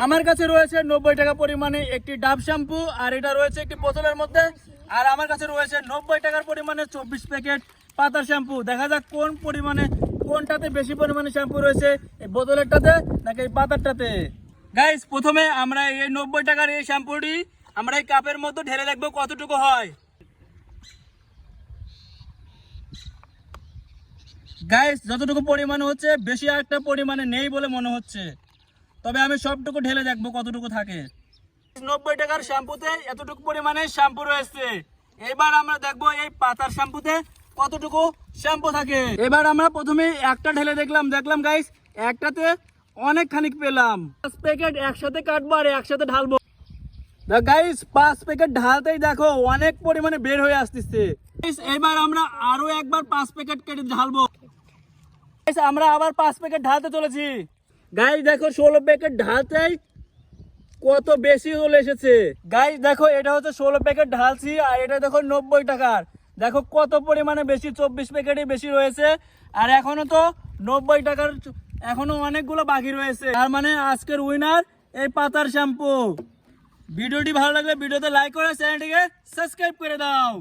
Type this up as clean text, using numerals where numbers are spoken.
আমার কাছে রয়েছে 90 টাকা পরিমাণে একটি ডাব শ্যাম্পু, আর এটা রয়েছে একটি বোতলের মধ্যে। আর আমার কাছে রয়েছে 90 টাকার পরিমাণে 24 প্যাকেট পাতার শ্যাম্পু। দেখা যাক কোন পরিমাণে, কোনটাতে বেশি পরিমাণে শ্যাম্পু রয়েছে, এই বোতলেরটাতে নাকি এই পাতারটাতে। গাইস, প্রথমে আমরা এই 90 টাকার এই শ্যাম্পুটি আমরা এই কাপের মধ্যে ঢেলে দেখবো কতটুকু হয়। গাইস, যতটুকু পরিমাণে হচ্ছে বেশি একটা পরিমাণে নেই বলে মনে হচ্ছে, তবে আমি সবটুকু ঢেলে দেখবো কতটুকু থাকে। 90 টাকার শ্যাম্পুতে এতটুকু পরিমাণে শ্যাম্পু রয়েছে। এবার আমরা দেখবো এই পাতার শ্যাম্পুতে কতটুকু শ্যাম্পু থাকে। এবার আমরা প্রথমে একটা ঢেলে দেখলাম গাইস, একটাতে অনেক খানিক পেলাম। 5 প্যাকেট একসাথে কাটবো আর একসাথে ঢালবো। গাইস, 5 প্যাকেট ঢালতেই দেখো অনেক পরিমাণে বের হয়ে আসতেছে। এবার আমরা আরো একবার 5 প্যাকেট কেটে ঢালবো। আমরা আবার 5 প্যাকেট ঢালতে চলেছি। গাইস দেখো, 16 প্যাকেট ঢালতেই কত বেশি চলে এসেছে। গাইস দেখো, এটা হচ্ছে 16 প্যাকেট ঢালছি, আর এটা দেখো 90 টাকার। দেখো কত পরিমাণে বেশি, 24 প্যাকেটই বেশি রয়েছে। আর এখনো তো 90 টাকার এখনো অনেকগুলো বাকি রয়েছে। তার মানে আজকের উইনার এই পাতার শ্যাম্পু। ভিডিওটি ভালো লাগলে ভিডিওতে লাইক করে চ্যানেলটিকে সাবস্ক্রাইব করে দাও।